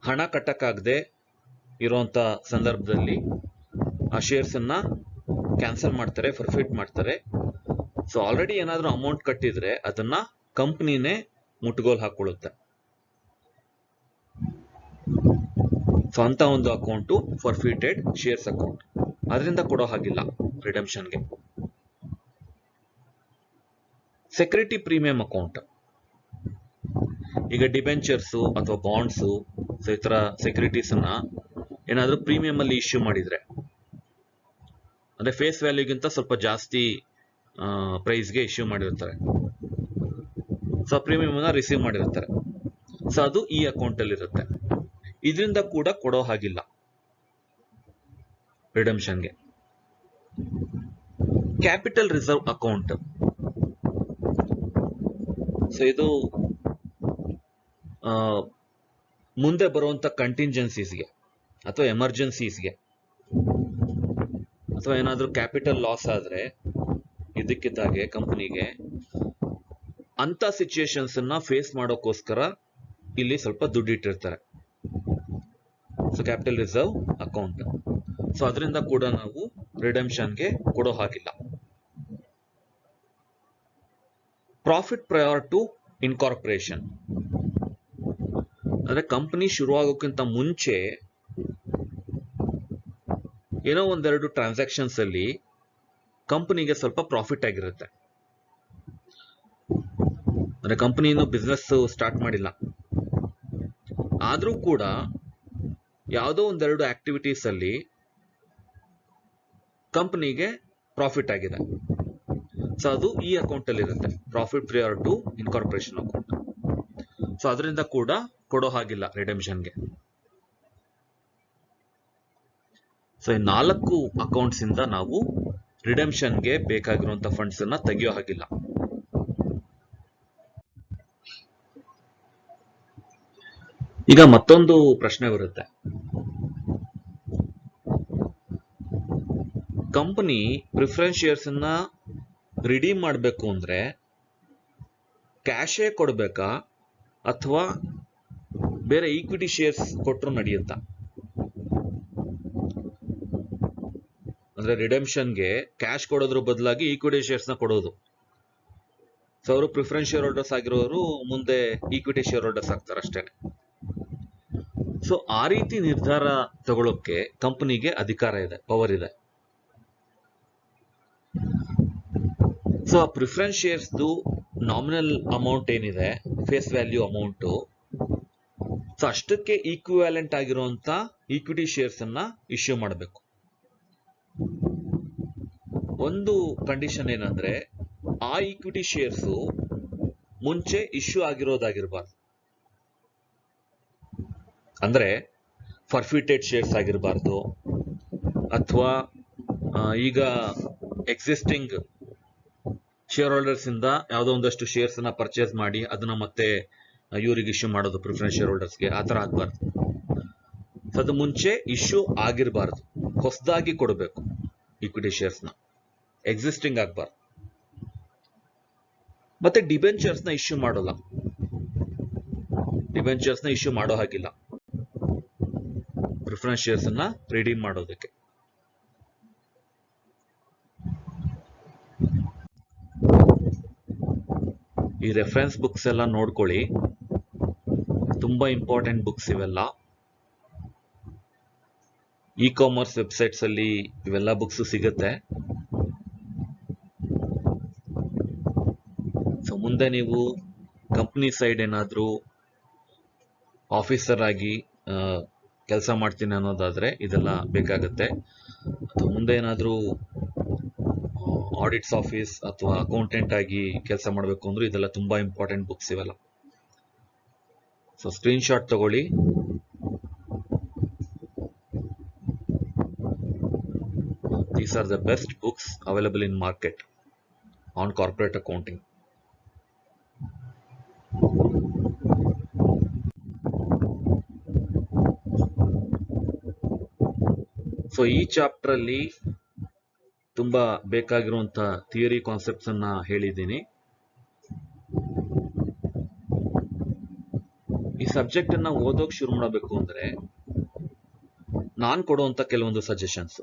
ಹಣ ಕಟ್ಟಕ್ಕಾಗದೆ ಇರುವಂತ ಸಂದರ್ಭದಲ್ಲಿ ಆ ಶೇರ್ಸ್ ಅನ್ನ ಕ್ಯಾನ್ಸಲ್ ಮಾಡ್ತಾರೆ, ಫರ್ಫಿಟ್ ಮಾಡ್ತಾರೆ. ಸೊ ಆಲ್ರೆಡಿ ಏನಾದ್ರೂ ಅಮೌಂಟ್ ಕಟ್ಟಿದ್ರೆ ಅದನ್ನ ಕಂಪ್ನಿನೇ ಮುಟ್ಟುಗೋಲ್ ಹಾಕೊಳ್ಳುತ್ತೆ. ಸೊ ಅಂತ ಒಂದು ಅಕೌಂಟು ಫರ್ಫಿಟೆಡ್ ಶೇರ್ಸ್ ಅಕೌಂಟ್. ಅದರಿಂದ ಕೊಡೋ ಹಾಗಿಲ್ಲ ರಿಡೆಂಪ್ಷನ್ಗೆ. Security premium account. ಈಗ ಡಿಬೆಂಚರ್ಸ್ ಅಥವಾ ಬಾಂಡ್ಸ್, ಸೊ ಈ ತರ ಸೆಕ್ಯೂರಿಟೀಸ್ ಅನ್ನ ಏನಾದ್ರೂ ಪ್ರೀಮಿಯಂ ಅಲ್ಲಿ ಇಶ್ಯೂ ಮಾಡಿದ್ರೆ, ಅಂದ್ರೆ ಫೇಸ್ ವ್ಯಾಲ್ಯೂಗಿಂತ ಸ್ವಲ್ಪ ಜಾಸ್ತಿ ಪ್ರೈಸ್ಗೆ ಇಶ್ಯೂ ಮಾಡಿರ್ತಾರೆ, ಸೊ ಪ್ರೀಮಿಯಂ ಅನ್ನ ರಿಸೀವ್ ಮಾಡಿರ್ತಾರೆ. ಸೊ ಅದು ಈ ಅಕೌಂಟ್ ಅಲ್ಲಿ ಇರುತ್ತೆ. ಇದರಿಂದ ಕೂಡ ಕೊಡೋ ಹಾಗಿಲ್ಲ ರಿಡೆಂಪ್ಷನ್ಗೆ. Capital reserve account. ಸೊ ಇದು ಮುಂದೆ ಬರುವಂತ ಕಂಟಿಂಜೆನ್ಸೀಸ್ಗೆ ಅಥವಾ ಎಮರ್ಜೆನ್ಸೀಸ್ಗೆ ಅಥವಾ ಏನಾದ್ರೂ ಕ್ಯಾಪಿಟಲ್ ಲಾಸ್ ಆದ್ರೆ ಇದಕ್ಕಿದ್ದಾಗೆ ಕಂಪನಿಗೆ ಅಂತ ಸಿಚುಯೇಷನ್ಸ್ ಅನ್ನ ಫೇಸ್ ಮಾಡೋಕ್ಕೋಸ್ಕರ ಇಲ್ಲಿ ಸ್ವಲ್ಪ ದುಡ್ಡು ಇಟ್ಟಿರ್ತಾರೆ. So capital reserve account. So ಅದರಿಂದ ಕೂಡ ನಾವು ರಿಡೆಂಪ್ಷನ್ಗೆ ಕೊಡೋ ಹಾಗಿಲ್ಲ. ಪ್ರಾಫಿಟ್ ಪ್ರಯರ್ ಟು ಇನ್ಕಾರ್ಪೊರೇಷನ್ ಅಂದ್ರೆ ಕಂಪನಿ ಶುರುವಾಗೋಕ್ಕಿಂತ ಮುಂಚೆ ಏನೋ ಒಂದೆರಡು ಟ್ರಾನ್ಸಾಕ್ಷನ್ಸ್ ಅಲ್ಲಿ ಕಂಪನಿಗೆ ಸ್ವಲ್ಪ ಪ್ರಾಫಿಟ್ ಆಗಿರುತ್ತೆ. ಅಂದ್ರೆ ಕಂಪನಿ ಇನ್ನು ಬಿಸ್ನೆಸ್ ಸ್ಟಾರ್ಟ್ ಮಾಡಿಲ್ಲ, ಆದ್ರೂ ಕೂಡ ಯಾವುದೋ ಒಂದೆರಡು ಆಕ್ಟಿವಿಟೀಸ್ ಅಲ್ಲಿ ಕಂಪನಿಗೆ ಪ್ರಾಫಿಟ್ ಆಗಿದೆ. ಸೊ ಅದು ಈ ಅಕೌಂಟ್ ಅಲ್ಲಿ ಇರುತ್ತೆ, profit prior to incorporation account. So ಅದರಿಂದ ಕೂಡ ಕೊಡೋ ಹಾಗಿಲ್ಲ ರಿಡೆಂಪ್ಷನ್ಗೆ. ಸೊ ಈ 4 ಅಕೌಂಟ್ಸ್ ಇಂದ ನಾವು ರಿಡೆಂಪ್ಷನ್ಗೆ ಬೇಕಾಗಿರುವಂತ ಫಂಡ್ಸ್ ಅನ್ನ ತೆಗೆಯೋ ಹಾಗಿಲ್ಲ. ಈಗ ಮತ್ತೊಂದು ಪ್ರಶ್ನೆ ಬರುತ್ತೆ, ಕಂಪನಿ ಪ್ರಿಫರೆನ್ಸ್ ಶೇರ್ಸ್ ಅನ್ನ ರಿಡೀಮ್ ಮಾಡಬೇಕು ಅಂದ್ರೆ ಕ್ಯಾಶೇ ಕೊಡ್ಬೇಕಾ ಅಥವಾ ಬೇರೆ ಈಕ್ವಿಟಿ ಶೇರ್ಸ್ ಕೊಟ್ಟರು ನಡೆಯುತ್ತಾ? ಅಂದ್ರೆ ರಿಡೆಂಪ್ಷನ್ಗೆ ಕ್ಯಾಶ್ ಕೊಡೋದ್ರ ಬದಲಾಗಿ ಈಕ್ವಿಟಿ ಶೇರ್ಸ್ ನ ಕೊಡೋದು. ಸೊ ಅವರು ಪ್ರಿಫರೆನ್ಸ್ ಶೇರ್ ಹೋಲ್ಡರ್ಸ್ ಆಗಿರೋರು ಮುಂದೆ ಈಕ್ವಿಟಿ ಶೇರ್ ಹೋಲ್ಡರ್ಸ್ ಆಗ್ತಾರೆ ಅಷ್ಟೇನೆ. ಸೊ ಆ ರೀತಿ ನಿರ್ಧಾರ ತಗೊಳ್ಳೋಕೆ ಕಂಪನಿಗೆ ಅಧಿಕಾರ ಇದೆ, ಪವರ್ ಇದೆ. ಸೊ ಆ ಪ್ರಿಫರೆನ್ಸ್ ಶೇರ್ಸ್ ನಾಮಿನಲ್ ಅಮೌಂಟ್ ಏನಿದೆ, ಫೇಸ್ ವ್ಯಾಲ್ಯೂ ಅಮೌಂಟ್, ಸೊ ಅಷ್ಟಕ್ಕೆ ಈಕ್ವಿವ್ಯಾಲೆಂಟ್ ಆಗಿರುವಂತ ಈಕ್ವಿಟಿ ಶೇರ್ಸ್ ಅನ್ನ ಇಶ್ಯೂ ಮಾಡಬೇಕು. ಒಂದು ಕಂಡೀಷನ್ ಏನಂದ್ರೆ ಆ ಈಕ್ವಿಟಿ ಶೇರ್ಸ್ ಮುಂಚೆ ಇಶ್ಯೂ ಆಗಿರೋದಾಗಿರ್ಬಾರ್ದು. ಅಂದ್ರೆ ಫರ್ಫಿಟೆಡ್ ಶೇರ್ಸ್ ಆಗಿರಬಾರ್ದು, ಅಥವಾ ಈಗ ಎಕ್ಸಿಸ್ಟಿಂಗ್ ಶೇರ್ ಹೋಲ್ಡರ್ಸ್ ಇಂದ ಯಾವುದೋ ಒಂದಷ್ಟು ಶೇರ್ಸ್ ಅನ್ನ ಪರ್ಚೇಸ್ ಮಾಡಿ ಅದನ್ನ ಮತ್ತೆ ಇವರಿಗೆ ಇಶ್ಯೂ ಮಾಡೋದು, ಪ್ರಿಫರೆನ್ಸ್ ಶೇರ್ ಹೋಲ್ಡರ್ಸ್ಗೆ, ಆ ತರ ಆಗ್ಬಾರ್ದು. ಅದು ಮುಂಚೆ ಇಶ್ಯೂ ಆಗಿರಬಾರ್ದು, ಹೊಸದಾಗಿ ಕೊಡಬೇಕು ಈಕ್ವಿಟಿ ಶೇರ್ಸ್ ನ, ಎಕ್ಸಿಸ್ಟಿಂಗ್ ಆಗ್ಬಾರ್ದು. ಮತ್ತೆ ಡಿಬೆಂಚರ್ಸ್ ನ ಇಶ್ಯೂ ಮಾಡೋಲ್ಲ, ಡಿಬೆಂಚರ್ಸ್ ನ ಇಶ್ಯೂ ಮಾಡೋ ಹಾಗಿಲ್ಲ ಪ್ರಿಫರೆನ್ಸ್ ಶೇರ್ಸ್ ಅನ್ನ ರಿಡೀಮ್ ಮಾಡೋದಕ್ಕೆ. ಈ ರೆಫರೆನ್ಸ್ ಬುಕ್ಸ್ ಎಲ್ಲ ನೋಡ್ಕೊಳ್ಳಿ, ತುಂಬಾ ಇಂಪಾರ್ಟೆಂಟ್ ಬುಕ್ಸ್ ಇವೆಲ್ಲ. ಇ ಕಾಮರ್ಸ್ ವೆಬ್ಸೈಟ್ಸ್ ಅಲ್ಲಿ ಇವೆಲ್ಲ ಬುಕ್ಸ್ ಸಿಗುತ್ತೆ. ಸೊ ಮುಂದೆ ನೀವು ಕಂಪ್ನಿ ಸೈಡ್ ಏನಾದ್ರೂ ಆಫೀಸರ್ ಆಗಿ ಕೆಲಸ ಮಾಡ್ತೀನಿ ಅನ್ನೋದಾದ್ರೆ ಇದೆಲ್ಲ ಬೇಕಾಗುತ್ತೆ. ಅಥವಾ ಮುಂದೆ ಏನಾದ್ರೂ ಆಡಿಟ್ಸ್ ಆಫೀಸ್ ಅಥವಾ ಅಕೌಂಟೆಂಟ್ ಆಗಿ ಕೆಲಸ ಮಾಡಬೇಕು ಅಂದ್ರೆ ಇದೆಲ್ಲ ತುಂಬಾ ಇಂಪಾರ್ಟೆಂಟ್ ಬುಕ್ಸ್ ಇವೆಲ್ಲ. ಸೊ ಸ್ಕ್ರೀನ್ ಶಾಟ್ ತಗೊಳ್ಳಿ. These are the best books available in market on corporate accounting. So ಈ ಚಾಪ್ಟರ್ ಅಲ್ಲಿ ತುಂಬಾ ಬೇಕಾಗಿರುವಂತ ಥಿಯರಿ ಕಾನ್ಸೆಪ್ಟ್ಸ್ ಅನ್ನ ಹೇಳಿದ್ದೀನಿ. ಈ ಸಬ್ಜೆಕ್ಟ್ ಅನ್ನ ಓದೋಕ್ ಶುರು ಮಾಡಬೇಕು ಅಂದ್ರೆ ನಾನ್ ಕೊಡುವಂತ ಕೆಲವೊಂದು ಸಜೆಷನ್ಸ್.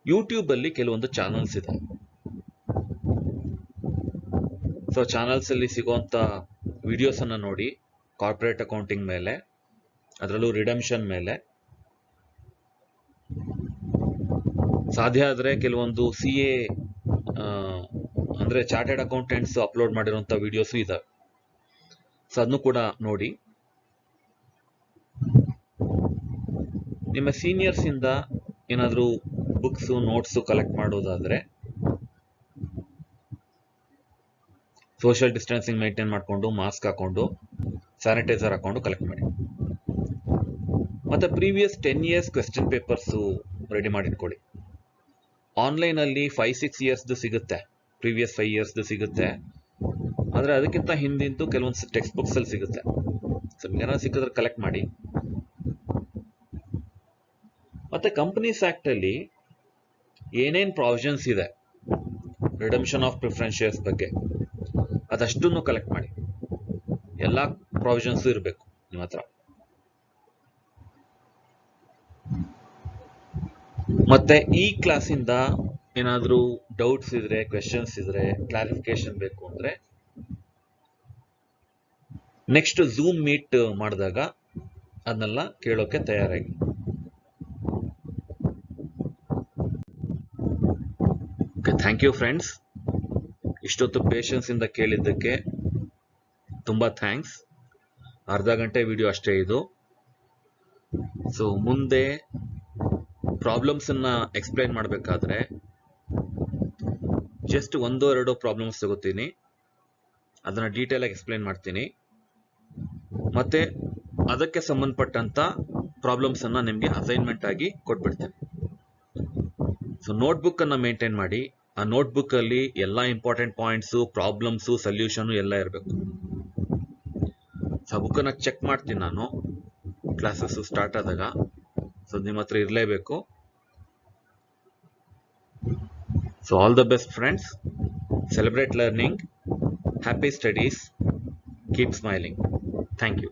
ಯೂಟ್ಯೂಬ್ ಅಲ್ಲಿ ಕೆಲವೊಂದು ಚಾನಲ್ಸ್ ಇದೆ. ಸೊ ಚಾನಲ್ಸ್ ಅಲ್ಲಿ ಸಿಗುವಂತ ವಿಡಿಯೋಸ್ ಅನ್ನ ನೋಡಿ, ಕಾರ್ಪೊರೇಟ್ ಅಕೌಂಟಿಂಗ್ ಮೇಲೆ, ಅದರಲ್ಲೂ ರಿಡೆಂಪ್ಷನ್ ಮೇಲೆ. ಸಾಧ್ಯ ಆದ್ರೆ ಕೆಲವೊಂದು CA ಅಂದ್ರೆ ಚಾರ್ಟೆಡ್ ಅಕೌಂಟೆಂಟ್ಸ್ ಅಪ್ಲೋಡ್ ಮಾಡಿರುವಂತ ವಿಡಿಯೋಸ್ ಇದಾವೆ. ಸೊ ಅದನ್ನು ಕೂಡ ನೋಡಿ. ನಿಮ್ಮ ಸೀನಿಯರ್ಸ್ ಇಂದ ಏನಾದ್ರೂ ಬುಕ್ಸ್ ನೋಟ್ಸ್ ಕಲೆಕ್ಟ್ ಮಾಡೋದಾದ್ರೆ ಸೋಷಿಯಲ್ ಡಿಸ್ಟೆನ್ಸಿಂಗ್ ಮೇಂಟೈನ್ ಮಾಡ್ಕೊಂಡು, ಮಾಸ್ಕ್ ಹಾಕೊಂಡು, ಸ್ಯಾನಿಟೈಸರ್ ಹಾಕೊಂಡು ಕಲೆಕ್ಟ್ ಮಾಡಿ. ಮತ್ತೆ previous 10 years question papers ready ಮಾಡಿಟ್ಕೊಳ್ಳಿ. ಆನ್ಲೈನ್ ಅಲ್ಲಿ 5-6 years ಸಿಗುತ್ತೆ, ಪ್ರೀವಿಯಸ್ 5 years ಸಿಗುತ್ತೆ. ಆದ್ರೆ ಅದಕ್ಕಿಂತ ಹಿಂದಿಂದು ಕೆಲವೊಂದು ಟೆಕ್ಸ್ಟ್ ಬುಕ್ಸ್ ಅಲ್ಲಿ ಸಿಗುತ್ತೆ. ಸೊ ನಿಮ್ಗೇನಾದ್ರು ಸಿಕ್ಕಿದ್ರೆ ಕಲೆಕ್ಟ್ ಮಾಡಿ. ಮತ್ತೆ ಕಂಪನೀಸ್ ಆಕ್ಟ್ ಅಲ್ಲಿ ಏನೇನ್ ಪ್ರಾವಿಷನ್ಸ್ ಇದೆ ರಿಡಂಪ್ಷನ್ ಆಫ್ ಪ್ರಿಫರೆನ್ಸ್ ಶೇರ್ಸ್ ಬಗ್ಗೆ ಅದಷ್ಟನ್ನು ಕಲೆಕ್ಟ್ ಮಾಡಿ. ಎಲ್ಲಾ ಪ್ರಾವಿಷನ್ಸ್ ಇರಬೇಕು ನಿಮ್ಮ ಹತ್ರ. ಮತ್ತೆ ಈ ಕ್ಲಾಸಿಂದ ಏನಾದ್ರೂ ಡೌಟ್ಸ್ ಇದ್ರೆ, ಕ್ವೆಶನ್ಸ್ ಇದ್ರೆ, ಕ್ಲಾರಿಫಿಕೇಶನ್ ಬೇಕು ಅಂದ್ರೆ ನೆಕ್ಸ್ಟ್ ಝೂಮ್ ಮೀಟ್ ಮಾಡಿದಾಗ ಅದನ್ನೆಲ್ಲ ಕೇಳೋಕೆ ತಯಾರಾಗಿ. ಥ್ಯಾಂಕ್ ಯು ಫ್ರೆಂಡ್ಸ್, ಇಷ್ಟೊತ್ತು ಪೇಷನ್ಸ್ ಇಂದ ಕೇಳಿದ್ದಕ್ಕೆ ತುಂಬಾ ಥ್ಯಾಂಕ್ಸ್. ಅರ್ಧ ಗಂಟೆ ವಿಡಿಯೋ ಅಷ್ಟೇ ಇದು. ಸೊ ಮುಂದೆ ಪ್ರಾಬ್ಲಮ್ಸ್ ಅನ್ನ ಎಕ್ಸ್ಪ್ಲೈನ್ ಮಾಡಬೇಕಾದ್ರೆ ಜಸ್ಟ್ 1-2 ಪ್ರಾಬ್ಲಮ್ಸ್ ತಗೋತೀನಿ, ಅದನ್ನ ಡೀಟೇಲ್ ಆಗಿ ಎಕ್ಸ್ಪ್ಲೈನ್ ಮಾಡ್ತೀನಿ. ಮತ್ತೆ ಅದಕ್ಕೆ ಸಂಬಂಧಪಟ್ಟಂತ ಪ್ರಾಬ್ಲಮ್ಸ್ ಅನ್ನ ನಿಮ್ಗೆ ಅಸೈನ್ಮೆಂಟ್ ಆಗಿ ಕೊಟ್ಬಿಡ್ತೇನೆ. ಸೊ ನೋಟ್ಬುಕ್ ಅನ್ನ ಮೇಂಟೈನ್ ಮಾಡಿ. ಆ ನೋಟ್ಬುಕ್ ಅಲ್ಲಿ ಎಲ್ಲಾ ಇಂಪಾರ್ಟೆಂಟ್ ಪಾಯಿಂಟ್ಸ್, ಪ್ರಾಬ್ಲಮ್ಸ್, ಸೊಲ್ಯೂಷನ್ ಎಲ್ಲ ಇರಬೇಕು. ಸೊ ಬುಕ್ ಅನ್ನ ಚೆಕ್ ಮಾಡ್ತೀನಿ ನಾನು ಕ್ಲಾಸಸ್ ಸ್ಟಾರ್ಟ್ ಆದಾಗ. ಸೊ ನಿಮ್ಮ ಹತ್ರ ಇರಲೇಬೇಕು. So all the best friends, celebrate learning, happy studies, keep smiling. Thank you.